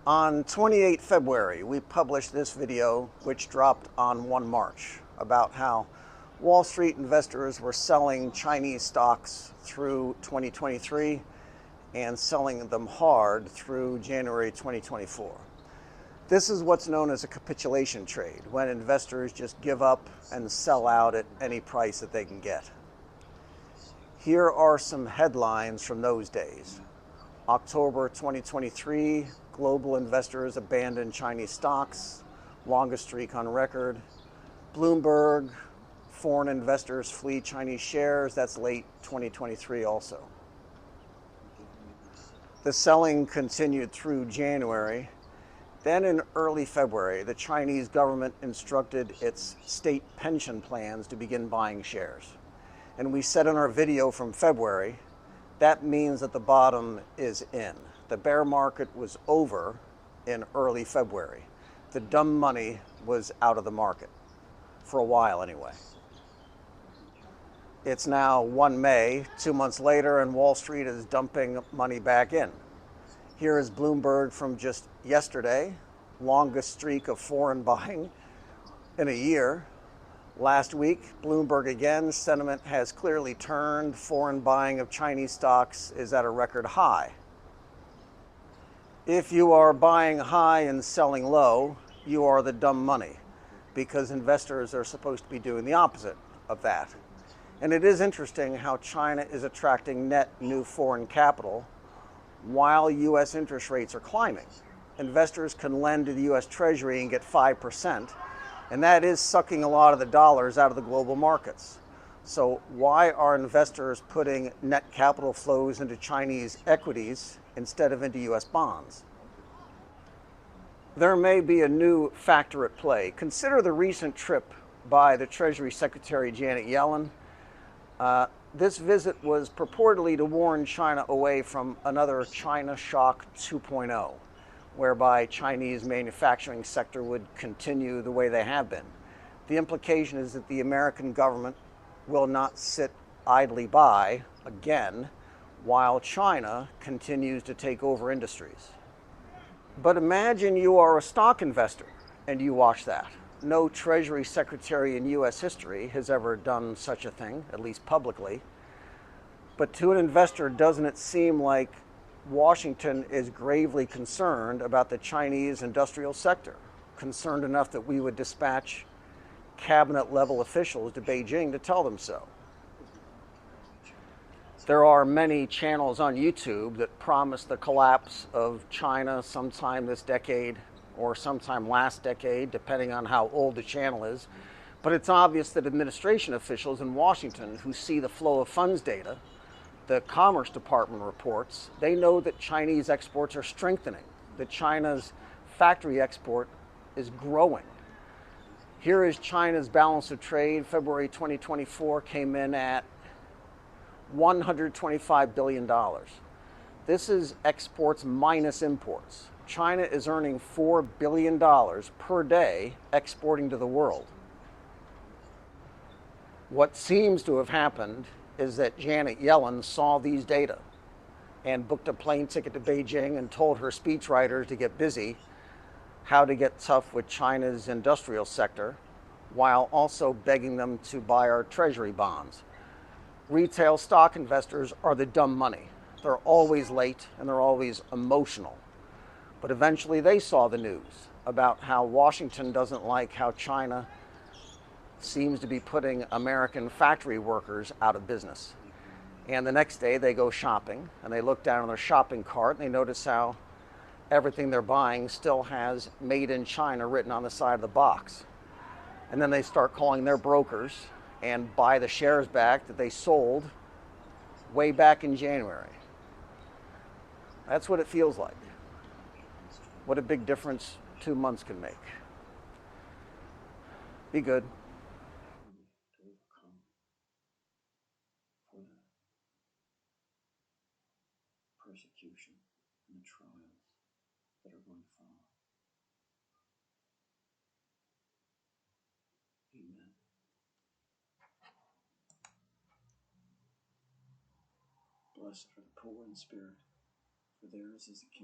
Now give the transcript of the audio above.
On 28 February, we published this video, which dropped on 1 March, about how Wall Street investors were selling Chinese stocks through 2023 and selling them hard through January 2024. This is what's known as a capitulation trade, when investors just give up and sell out at any price that they can get. Here are some headlines from those days. October 2023, global investors abandon Chinese stocks, longest streak on record. Bloomberg, foreign investors flee Chinese shares, that's late 2023 also. The selling continued through January. Then in early February, the Chinese government instructed its state pension plans to begin buying shares. And we said in our video from February, that means that the bottom is in. The bear market was over in early February. The dumb money was out of the market, for a while anyway. It's now 1 May, 2 months later, and Wall Street is dumping money back in. Here is Bloomberg from just yesterday, longest streak of foreign buying in a year. Last week, Bloomberg again, sentiment has clearly turned. Foreign buying of Chinese stocks is at a record high. If you are buying high and selling low, you are the dumb money, because investors are supposed to be doing the opposite of that. And it is interesting how China is attracting net new foreign capital while U.S. interest rates are climbing. Investors can lend to the U.S. Treasury and get 5%, and that is sucking a lot of the dollars out of the global markets. So why are investors putting net capital flows into Chinese equities instead of into U.S. bonds? There may be a new factor at play. Consider the recent trip by the Treasury Secretary Janet Yellen. This visit was purportedly to warn China away from another China shock 2.0, whereby Chinese manufacturing sector would continue the way they have been. The implication is that the American government will not sit idly by again while China continues to take over industries. But imagine you are a stock investor and you watch that. No Treasury Secretary in U.S. history has ever done such a thing, at least publicly. But to an investor, doesn't it seem like Washington is gravely concerned about the Chinese industrial sector, concerned enough that we would dispatch cabinet-level officials to Beijing to tell them so? There are many channels on YouTube that promise the collapse of China sometime this decade or sometime last decade, depending on how old the channel is. But it's obvious that administration officials in Washington who see the flow of funds data, the Commerce Department reports, they know that Chinese exports are strengthening, that China's factory export is growing. Here is China's balance of trade. February 2024 came in at $125 billion. This is exports minus imports. China is earning $4 billion per day exporting to the world. What seems to have happened is that Janet Yellen saw these data and booked a plane ticket to Beijing and told her speechwriters to get busy how to get tough with China's industrial sector, while also begging them to buy our treasury bonds. Retail stock investors are the dumb money. They're always late and they're always emotional. But eventually they saw the news about how Washington doesn't like how China seems to be putting American factory workers out of business. And the next day they go shopping and they look down on their shopping cart and they notice how everything they're buying still has "Made in China" written on the side of the box. And then they start calling their brokers and buy the shares back that they sold way back in January. That's what it feels like. What a big difference 2 months can make. Be good. To overcome for the persecution and the trials that are going to follow. Amen. Blessed are the poor in spirit, for theirs is the kingdom.